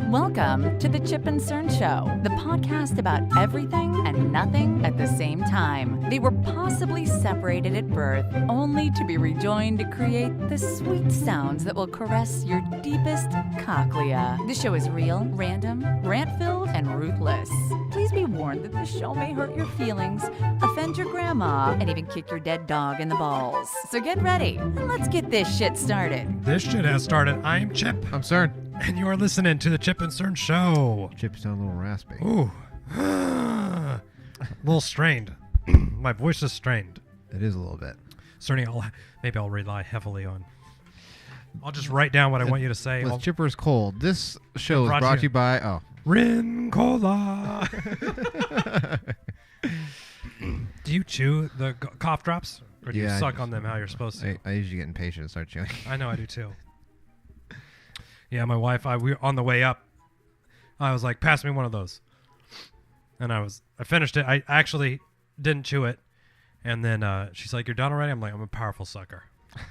Welcome to the Chip and Cern Show, the podcast about everything and nothing at the same time. They were possibly separated at birth, only to be rejoined to create the sweet sounds that will caress your deepest cochlea. The show is real, random, rant-filled, and ruthless. Please be warned that the show may hurt your feelings, offend your grandma, and even kick your dead dog in the balls. So get ready, and let's get this shit started. This shit has started. I'm Chip. I'm Cern. And you are listening to the Chip and Cern Show. Chip sound a little raspy. Ooh. A little strained. My voice is strained. It is a little bit. Cerny, maybe I'll rely heavily on. I'll just write down what I want you to say. With Chipper's Cold, this show is brought to you by... Rin Cola. Do you chew the cough drops? Or do you suck on them how you're supposed to? I usually get impatient and start chewing. I know, I do too. Yeah, my wife, we were on the way up. I was like, pass me one of those. And I finished it. I actually didn't chew it. And then she's like, you're done already? I'm like, I'm a powerful sucker.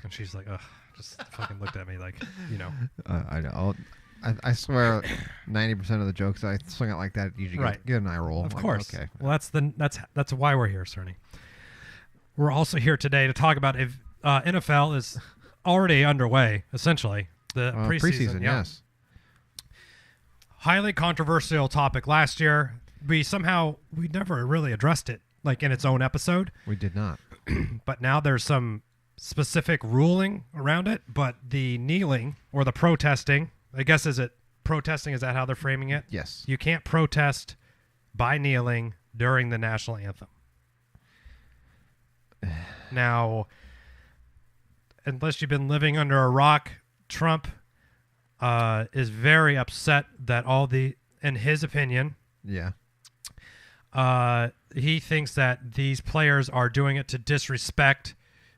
And she's like, ugh, just fucking looked at me like, you know. I know. I swear 90% of the jokes I swing out like that usually get an eye roll. Of course. Okay. Well, that's why we're here, Cerny. We're also here today to talk about if NFL is already underway, essentially. The preseason, yes. Highly controversial topic last year. We never really addressed it like in its own episode. We did not. But now there's some specific ruling around it. But the kneeling or the protesting, I guess, is that how they're framing it? Yes. You can't protest by kneeling during the national anthem. Now, unless you've been living under a rock, Trump is very upset that in his opinion, he thinks that these players are doing it to disrespect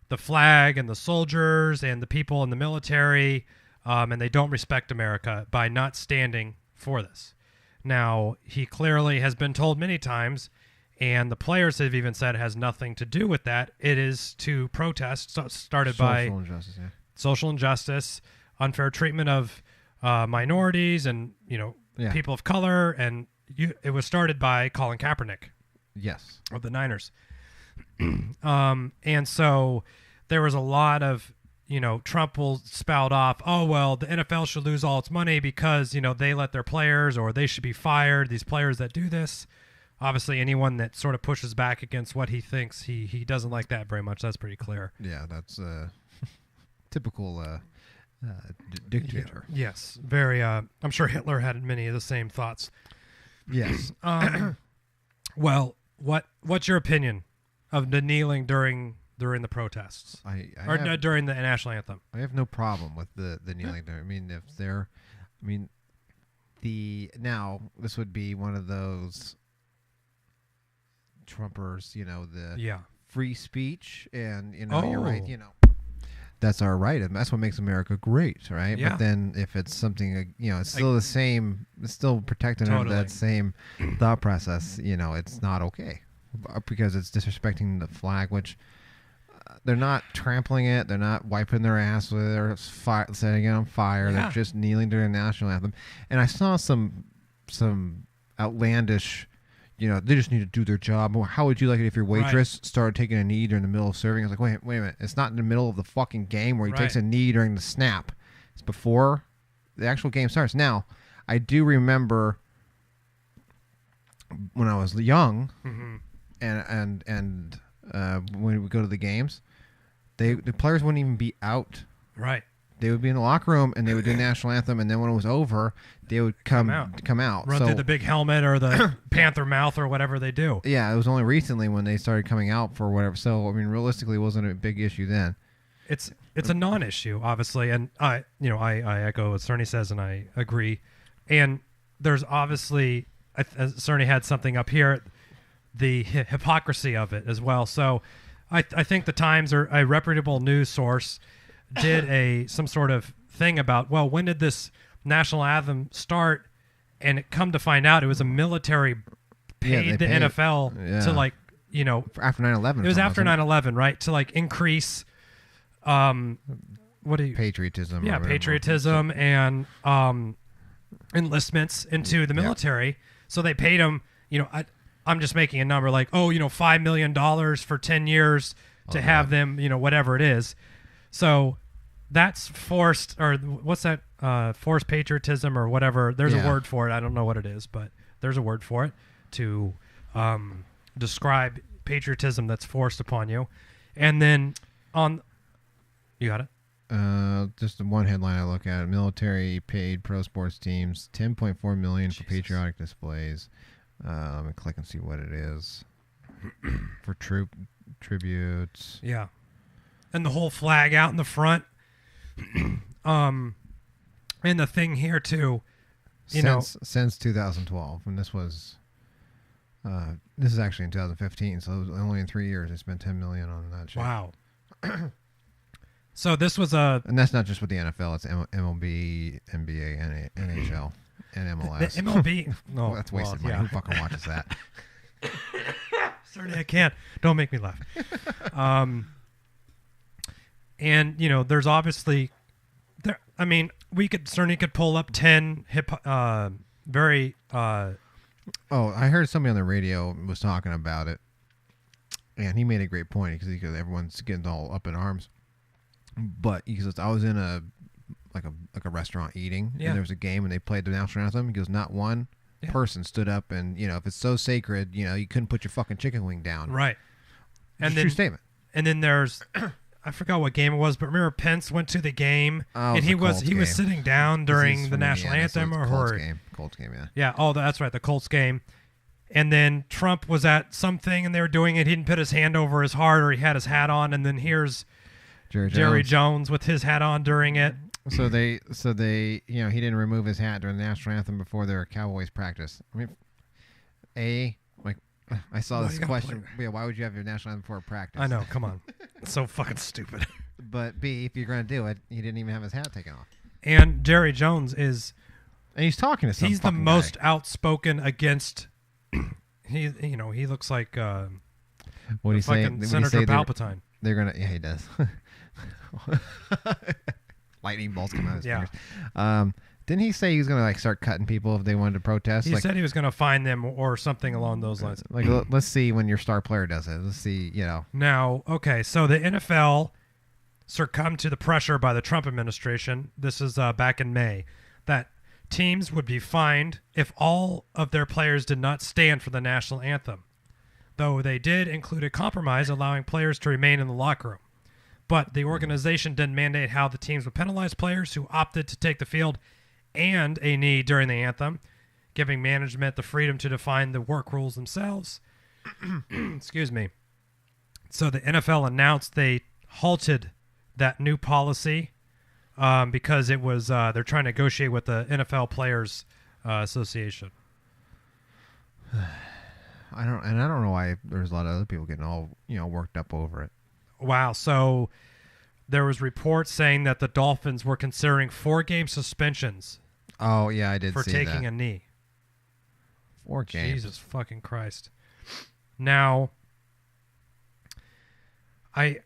the flag and the soldiers and the people in the military, and they don't respect America by not standing for this. Now, he clearly has been told many times, and the players have even said it has nothing to do with that. It is to protest, started by social injustice, unfair treatment of minorities and people of color, and it was started by Colin Kaepernick, of the Niners. And so there was a lot of Trump will spout off, oh well, the NFL should lose all its money because they let their players, or they should be fired, these players that do this. Obviously, anyone that sort of pushes back against what he thinks, he doesn't like that very much. That's pretty clear. Yeah, that's typical dictator. Yes, very. I'm sure Hitler had many of the same thoughts. Yes. Well, what's your opinion of the kneeling during the protests during the national anthem? I have no problem with the kneeling there. I mean, now this would be one of those Trumpers, the free speech, and you're right, that's our right, and that's what makes America great, right? Yeah. But then if it's something, it's still the same, it's still protected under that same thought process, it's not okay because it's disrespecting the flag, which they're not trampling it, they're not wiping their ass with it, setting it on fire, they're just kneeling during the national anthem. And I saw some outlandish, they just need to do their job. How would you like it if your waitress started taking a knee during the middle of serving? I was like, wait a minute. It's not in the middle of the fucking game where he takes a knee during the snap. It's before the actual game starts. Now, I do remember when I was young, and when we go to the games, the players wouldn't even be out. Right. They would be in the locker room and they would do the national anthem, and then when it was over, they would come out. Run through the big helmet or the panther mouth or whatever they do. Yeah, it was only recently when they started coming out for whatever. So, I mean, realistically, it wasn't a big issue then. It's a non-issue, obviously, and I echo what Cerny says, and I agree. And there's obviously, Cerny had something up here, the hypocrisy of it as well. So I think the Times, or a reputable news source, did some sort of thing about, well, when did this national anthem start? And it come to find out it was a military paid the NFL to, like, you know, after 9/11. It was after 9/11, right? To like increase what do you patriotism? Yeah, or whatever. patriotism and enlistments into the military. Yeah. So they paid him. I'm just making a number like $5 million for 10 years to have them. Whatever it is. So that's forced, or what's that? Forced patriotism or whatever. There's a word for it. I don't know what it is, but there's a word for it to describe patriotism that's forced upon you. And then you got it? Just the one headline I look at: military paid pro sports teams $10.4 million for patriotic displays. Let me click and see what it is for tributes. Yeah, and the whole flag out in the front. And the thing here too, since 2012, and this is actually in 2015, so only in 3 years they spent $10 million on that shit. Wow. So this was and that's not just with the NFL; it's MLB, NBA, NHL, and MLS. The MLB, no, that's wasted money. Who fucking watches that? Certainly, I can't. Don't make me laugh. And there's obviously there. I mean, we could pull up 10 very. I heard somebody on the radio was talking about it, and he made a great point because everyone's getting all up in arms. But he says, I was in a restaurant eating, and there was a game, and they played the national anthem. He goes, not one person stood up, and if it's so sacred, you couldn't put your fucking chicken wing down. Right. And then, true statement. And then there's, I forgot what game it was, but remember Pence went to the game, and he was sitting down during the national anthem, Colts game, yeah. Yeah. Oh, that's right, the Colts game. And then Trump was at something, and they were doing it. He didn't put his hand over his heart, or he had his hat on, and then here's Jerry Jones with his hat on during it. So they he didn't remove his hat during the national anthem before their Cowboys practice. I mean, I saw this question. Yeah, why would you have your national anthem before practice? I know. Come on, it's so fucking stupid. But B, if you're going to do it, he didn't even have his hat taken off. And Jerry Jones and he's talking to some. He's the most outspoken against. He looks like what do you say? Senator Palpatine. They're gonna. Yeah, he does. Lightning bolts come out of his fingers. Didn't he say he was gonna start cutting people if they wanted to protest? He said he was gonna fine them or something along those lines. Let's see when your star player does it. Let's see. Now, okay, so the NFL succumbed to the pressure by the Trump administration. This is back in May, that teams would be fined if all of their players did not stand for the national anthem, though they did include a compromise allowing players to remain in the locker room. But the organization didn't mandate how the teams would penalize players who opted to take the field and a knee during the anthem, giving management the freedom to define the work rules themselves. Excuse me. So the NFL announced they halted that new policy because it was they're trying to negotiate with the NFL Players Association. I don't know why there's a lot of other people getting all worked up over it. Wow. So there was reports saying that the Dolphins were considering 4-game suspensions. Oh, yeah, I did see that. For taking a knee. 4 games. Jesus fucking Christ. Now, I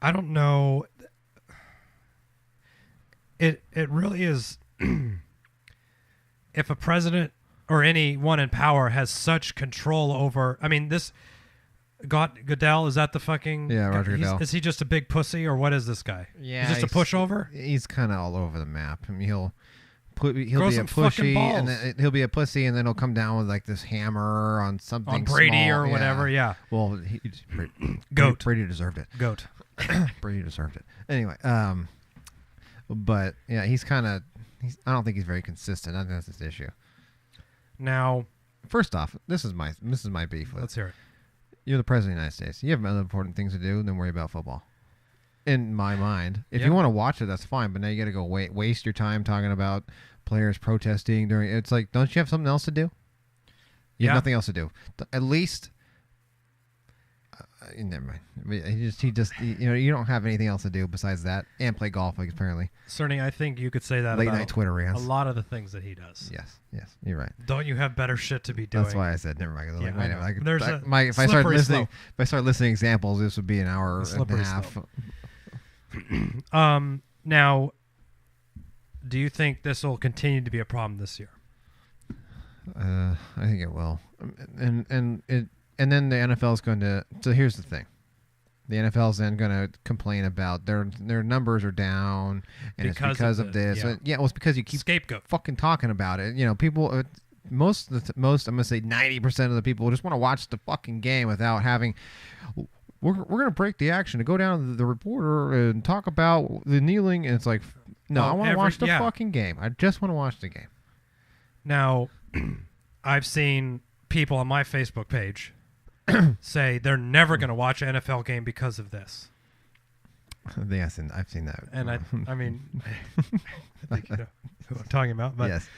don't know. It really is. If a president or anyone in power has such control over, I mean, this Goodell, is that the fucking Roger Goodell? Is he just a big pussy, or what is this guy? Yeah, he's just a pushover. He's kind of all over the map. I mean, he'll be a pussy, and then he'll be a pussy, and then he'll come down with this hammer on something on Brady small. Or whatever. Yeah. Well, Goat. Brady deserved it. Goat. Brady deserved it. Anyway, but yeah, he's kind of. I don't think he's very consistent. I think that's his issue. Now, first off, this is my beef with. Let's hear it. You're the president of the United States. You have other important things to do than worry about football. In my mind, if you want to watch it, that's fine. But now you got to go waste your time talking about players protesting during. It's like, don't you have something else to do? You have nothing else to do. At least, never mind. He just you don't have anything else to do besides that and play golf, apparently. Certainly, I think you could say that late about night Twitter rants. A lot of the things that he does. Yes, you're right. Don't you have better shit to be doing? That's why I said never mind. If I start listening examples, this would be an hour and a half. Now, do you think this will continue to be a problem this year? I think it will, and then the NFL is going to. So here's the thing: the NFL is then going to complain about their numbers are down, and it's because of this. Yeah. Well, it's because you keep scapegoat fucking talking about it. You know, people. Most I'm gonna say 90% of the people just want to watch the fucking game without having. We're gonna break the action to go down to the reporter and talk about the kneeling, and it's like, no, I want to watch the fucking game. I just want to watch the game. Now, I've seen people on my Facebook page say they're never going to watch an NFL game because of this. Yes, and I've seen that. And I mean, I think you know who I'm talking about. But, yes.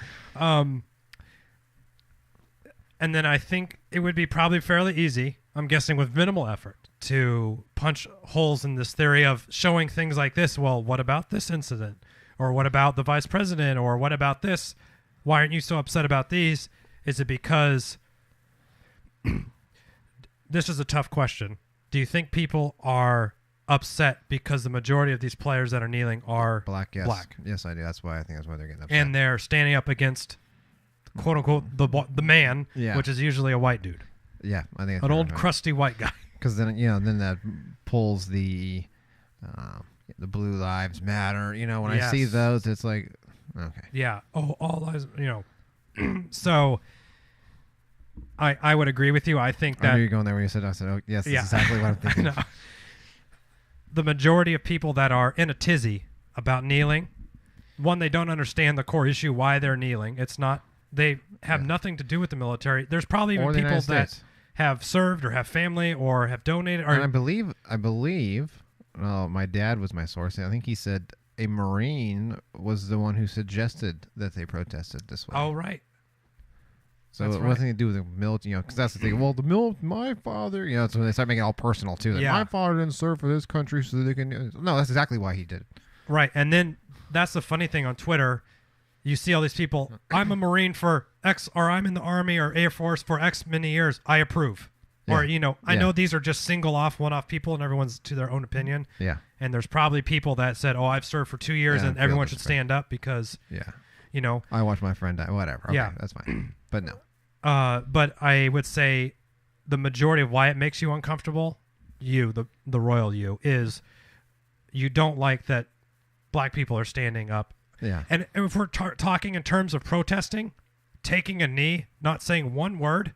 And then I think it would be probably fairly easy, I'm guessing with minimal effort, to punch holes in this theory of showing things like this. Well, what about this incident? Or what about the vice president? Or what about this? Why aren't you so upset about these? Is it because this is a tough question. Do you think people are upset because the majority of these players that are kneeling are black? Yes. Black. Yes, I do. That's why they're getting upset. And they're standing up against, quote unquote, the man, which is usually a white dude. Yeah, I think an old crusty white guy. Because then then that pulls the Blue Lives Matter. You know, when I see those, it's like, okay. Yeah. Oh, all lives. You know. So I would agree with you. I think that I knew you were going there when you said. I said, oh, yes, that's exactly what I'm thinking. The majority of people that are in a tizzy about kneeling, one, they don't understand the core issue why they're kneeling. It's not. They have nothing to do with the military. There's probably even people that have served or have family or have donated. Or and I believe. Well, my dad was my source. I think he said a Marine was the one who suggested that they protested this way. Oh, right. So it wasn't to do with the military, you know, because that's the thing. Well, my father, you know, so they start making it all personal too. My father didn't serve for this country, so they can. No, that's exactly why he did it. Right, and then that's the funny thing on Twitter. You see all these people. I'm a Marine for X, or I'm in the Army or Air Force for X many years. I approve. Or, you know, I know these are just one-off people, and everyone's to their own opinion. Yeah. And there's probably people that said, I've served for 2 years, and everyone should stand up because, you know. I watched my friend die. Whatever. Okay, that's fine. But no. But I would say the majority of why it makes you uncomfortable, the royal you, is you don't like that black people are standing up. Yeah. And if we're talking in terms of protesting, taking a knee, not saying one word,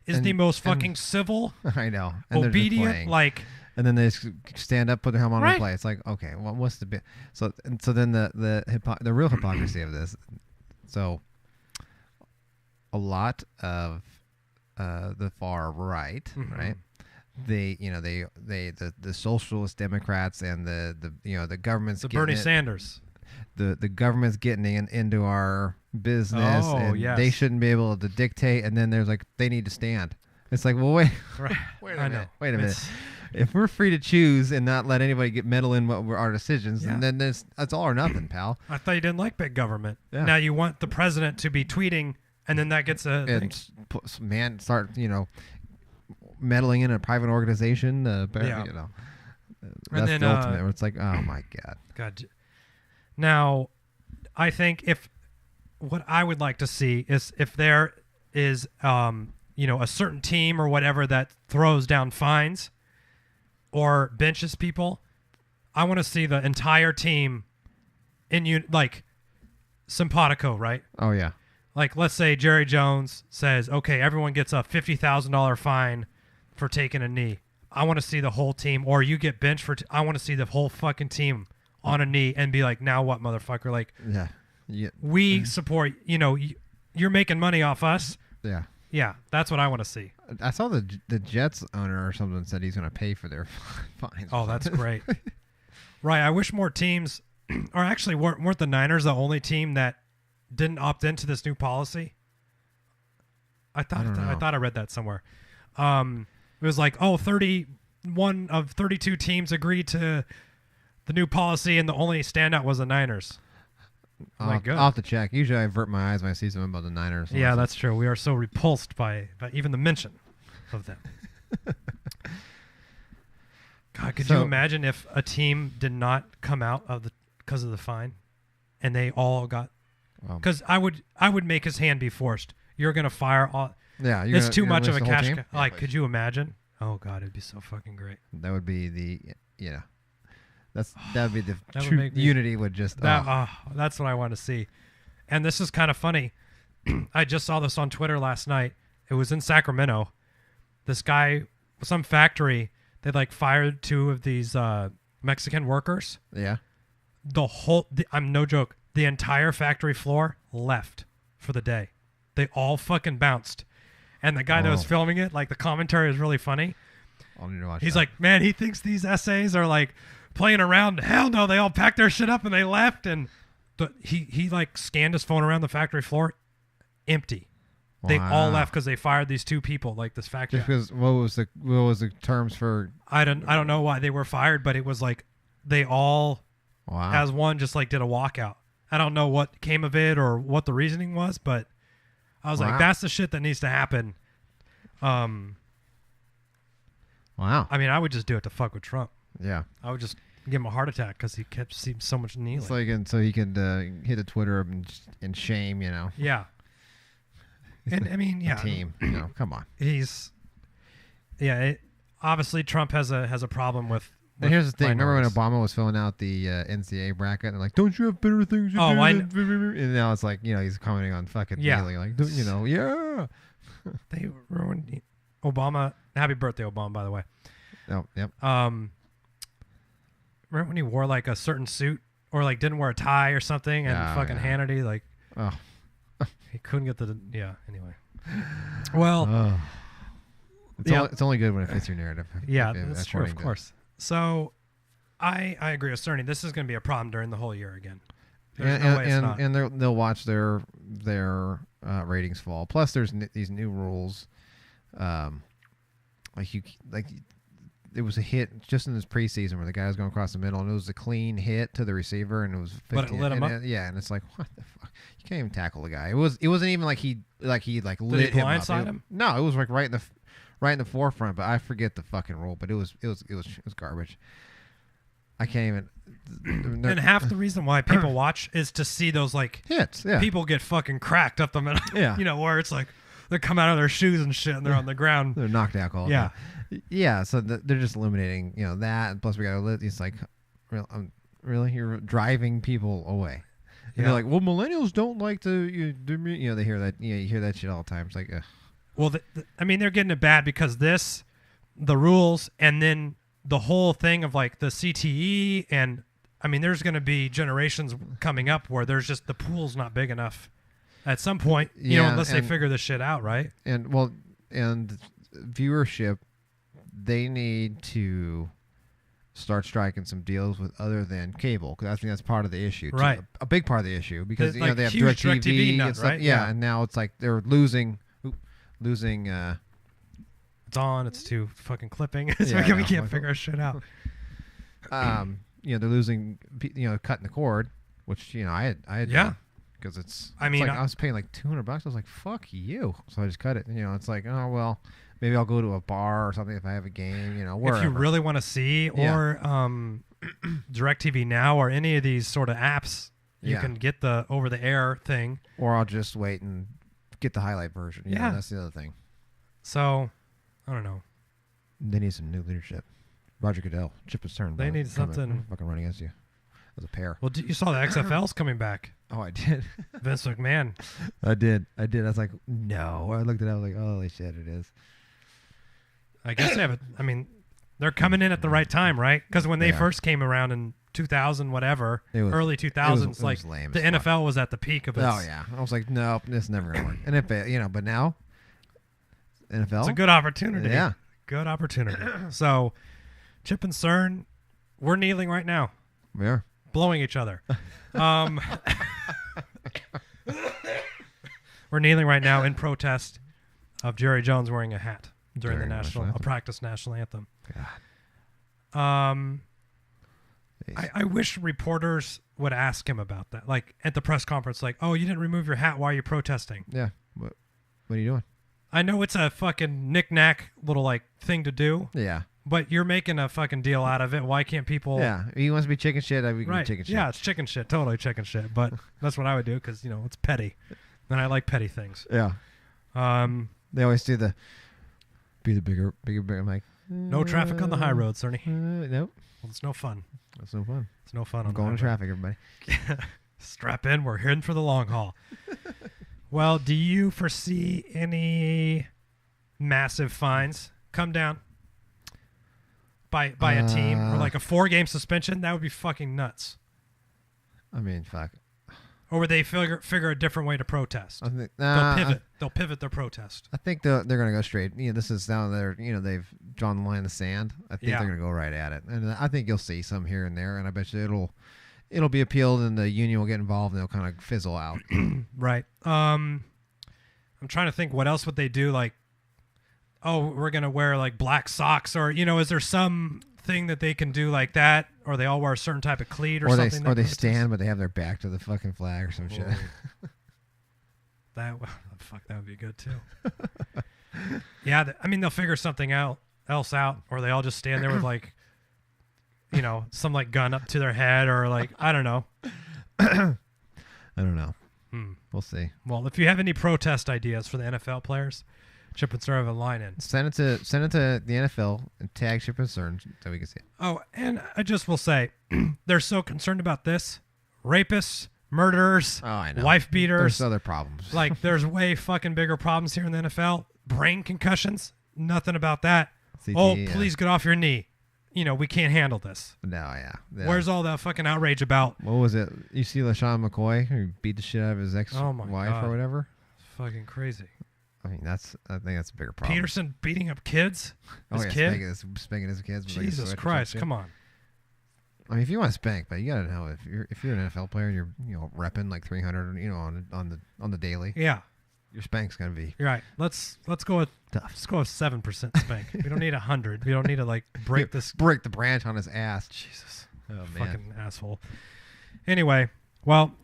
is the most fucking civil, I know, and obedient, like. And then they stand up, put their helmet on, and play. It's like, okay, well, what's the bit? So then the real hypocrisy of this. So a lot of the far right, right? The socialist Democrats and the government's the Bernie Sanders. The government's getting into our business, they shouldn't be able to dictate. And then there's like, they need to stand. It's like, well, wait, wait a minute. If we're free to choose and not let anybody meddle in what our decisions, then that's all or nothing, pal. I thought you didn't like big government. Yeah. Now you want the president to be tweeting, and then that gets start meddling in a private organization. That's the ultimate. Where it's like, oh my god. Now, I think what I would like to see is if there is a certain team or whatever that throws down fines or benches people, I want to see the entire team like simpatico, right? Oh yeah. Like, let's say Jerry Jones says, okay, everyone gets a $50,000 fine for taking a knee. I want to see the whole team, or you get benched for I want to see the whole fucking team on a knee and be like, now what, motherfucker? Like, we support, you're making money off us. Yeah. Yeah, that's what I want to see. I saw the Jets owner or something said he's going to pay for their fines. Oh, that's great. Right. I wish more teams, or actually weren't the Niners the only team that didn't opt into this new policy? I thought I read that somewhere. It was like, 31 of 32 teams agreed to the new policy, and the only standout was the Niners. I'll have to check. Usually I avert my eyes when I see something about the Niners. Yeah, that's true. We are so repulsed by even the mention of them. God, Could you imagine if a team did not come out because of the fine, and they all got? Because I would make his hand be forced. You're gonna fire all. Yeah, it's too much of a cash. Could you imagine? Oh God, it'd be so fucking great. That would be that'd be the true unity. Would just that's what I want to see. And this is kind of funny. I just saw this on Twitter last night. It was in Sacramento. This guy, some factory, they like fired 2 of these Mexican workers. Yeah. I'm no joke. The entire factory floor left for the day. They all fucking bounced. And the guy that was filming it, like the commentary was really funny. I'll need to watch He's that. like, man, he thinks these essays are like playing around. Hell no, they all packed their shit up and they left. And he like scanned his phone around the factory floor, empty. Wow. They all left because they fired these 2 people, like this factory. Just because what was the terms for? I don't know why they were fired, but it was like they all as one just like did a walkout. I don't know what came of it or what the reasoning was, but I was like, that's the shit that needs to happen. Wow. I mean, I would just do it to fuck with Trump. Yeah. I would just give him a heart attack because he kept seeing so much kneeling. It's like, and so he could hit the Twitter and shame, Yeah. And I mean, yeah. Team, come on. Obviously Trump has a problem with. And here's the thing. Remember when Obama was filling out the NCAA bracket and like, don't you have better things to do? And now it's like, he's commenting on fucking kneeling, like, yeah. They ruined Obama. Happy birthday, Obama, by the way. Oh, yep. Remember when he wore like a certain suit or like didn't wear a tie or something, and Hannity like, he couldn't get anyway. Well, it's only good when it fits your narrative. Yeah, that's true, of course. So, I agree with Cerny. This is going to be a problem during the whole year again. There's no way it's not. And they'll watch their ratings fall. Plus, there's these new rules. There was a hit just in this preseason where the guy was going across the middle, and it was a clean hit to the receiver, and it was 15, but it lit him up. And it's like, what the fuck? You can't even tackle the guy. It wasn't even like he lit him up. Blindside him? No, it was like right in the forefront. But I forget the fucking rule. But it was garbage. I can't even. And half the reason why people watch is to see those like hits. Yeah. People get fucking cracked up the middle. Yeah. Where it's like they come out of their shoes and shit, and they're on the ground. They're knocked out. Yeah. Yeah. So they're just eliminating that, and plus we got to. It's like, really, you're driving people away. And they're like, well, millennials don't like to. They hear that. You hear that shit all the time. It's like, ugh. Well, I mean, they're getting it bad because the rules, and then the whole thing of like the CTE, and I mean, there's going to be generations coming up where there's just the pool's not big enough at some point, unless they figure this shit out, right? And viewership, they need to start striking some deals with other than cable, because I think that's part of the issue, too. Right? A big part of the issue, because like they have DirecTV and stuff, right? Yeah, and now it's like they're losing. It's on. It's too fucking clipping. We can't figure our shit out. They're losing. Cutting the cord, which I had. Yeah. Because it's. I mean, I was paying like $200. I was like, "Fuck you!" So I just cut it. It's like, oh well, maybe I'll go to a bar or something if I have a game. Wherever. If you really want to see, or DirecTV Now, or any of these sort of apps, you can get the over-the-air thing. Or I'll just wait and get the highlight version. That's the other thing. So, I don't know. They need some new leadership. Roger Goodell, Chip and Stern. They need something. Fucking running against you as a pair. Well, you saw the XFL's coming back. Oh, I did. Vince McMahon. I did. I was like, no. I looked at it. I was like, holy shit, it is. I guess they have it. I mean, they're coming in at the right time, right? Because when they first came around in 2000, whatever, early 2000s, it was lame the NFL was at the peak of its. Oh yeah, I was like, nope, this is never gonna work. And if but now, NFL, it's a good opportunity. Yeah, good opportunity. So, Chip and Cern, we're kneeling right now. We are blowing each other. We're kneeling right now in protest of Jerry Jones wearing a hat during a practice national anthem. God. I wish reporters would ask him about that, like at the press conference, like, "Oh, you didn't remove your hat. Why are you protesting?" Yeah. What are you doing? I know it's a fucking knick-knack little like thing to do. Yeah. but you're making a fucking deal out of it. Why can't people? Yeah, he wants to be chicken shit. We can be chicken shit. Yeah, it's chicken shit. Totally chicken shit. But that's what I would do because it's petty, and I like petty things. Yeah. They always do the be the bigger. I'm like, no traffic on the high road, Cerny. Nope. Well, it's no fun. That's no fun. It's no fun. I'm going to traffic, everybody. Strap in. We're heading for the long haul. Well, do you foresee any massive fines come down by a team or like a 4-game suspension? That would be fucking nuts. I mean, fuck. Or would they figure a different way to protest? I think, They'll pivot. They'll pivot their protest. I think they're going to go straight. This is down there. They've drawn the line in the sand. I think they're going to go right at it, and I think you'll see some here and there. And I bet you it'll be appealed, and the union will get involved, and they'll kind of fizzle out. Right. I'm trying to think what else would they do. Like, oh, we're going to wear like black socks, or is there some thing that they can do like that, or they all wear a certain type of cleat or something, or they stand but they have their back to the fucking flag or some shit. That would be good too. Yeah, they'll figure something else out, or they all just stand there with like some like gun up to their head, or like I don't know. I don't know. We'll see. Well, if you have any protest ideas for the NFL players, Chip and Sir have a line in. Send it to the NFL and tag Chip and Sir so we can see it. Oh, and I just will say, they're so concerned about this. Rapists, murderers, wife beaters. There's other problems. Like, there's way fucking bigger problems here in the NFL. Brain concussions, nothing about that. CTE, please get off your knee. We can't handle this. No, yeah. Where's all that fucking outrage about? What was it? You see LaShawn McCoy who beat the shit out of his ex-wife or whatever? It's fucking crazy. I think that's a bigger problem. Peterson beating up kids? Spanking his kids. Jesus Christ, come on. I mean, if you want to spank, but you gotta know if you're an NFL player and you're repping like 300, on the daily. Yeah. Your spank's gonna be. You're right. Let's go with tough. Let's go with 7% spank. We don't need 100. We don't need to like break the branch on his ass. Jesus. Oh man. Fucking asshole. Anyway. Well,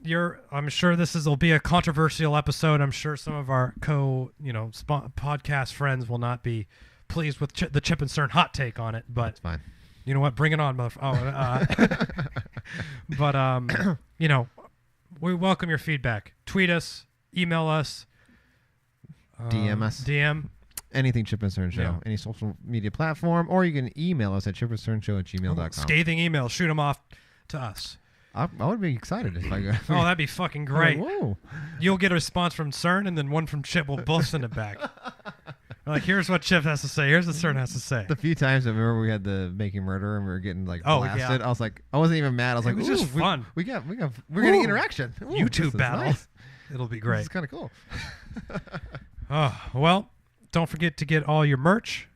I'm sure will be a controversial episode. I'm sure some of our podcast friends will not be pleased with the Chip and Cern hot take on it, but that's fine. You know what? Bring it on, motherfucker. But we welcome your feedback. Tweet us, email us, DM us, DM anything Chip and Cern Show, any social media platform, or you can email us at chipandcernshow@gmail.com. Scathing emails, shoot them off to us. I would be excited if I go. Oh, that'd be fucking great. Whoa. You'll get a response from CERN, and then one from Chip. We'll both send it back. Like, here's what Chip has to say. Here's what CERN has to say. The few times I remember we had the Making Murder and we were getting like blasted, I was like, I wasn't even mad. I was like, it was just fun. We're getting interaction. Ooh, YouTube battle. Nice. It'll be great. It's kind of cool. Well, don't forget to get all your merch.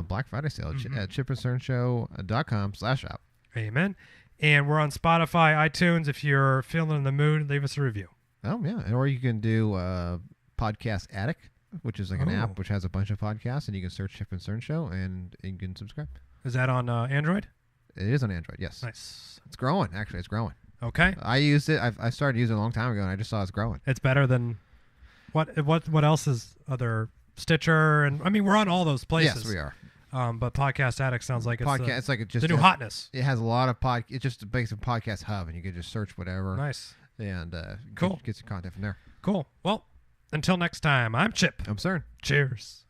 Black Friday sale at chipandcernshow.com/shop. Amen. And we're on Spotify, iTunes. If you're feeling in the mood, leave us a review. Oh, yeah. Or you can do Podcast Addict, which is like an app which has a bunch of podcasts, and you can search Chip and Cern Show, and you can subscribe. Is that on Android? It is on Android, yes. Nice. It's growing, actually. It's growing. Okay. I used it. I started using it a long time ago, and I just saw it's growing. It's better than... What else is other... Stitcher, and I mean, we're on all those places. Yes, we are. But Podcast Addict sounds like it's like just the new hotness. It has a lot of It just makes a podcast hub, and you can just search whatever. Nice. And cool. Get some content from there. Cool. Well, until next time, I'm Chip. I'm CERN. Cheers.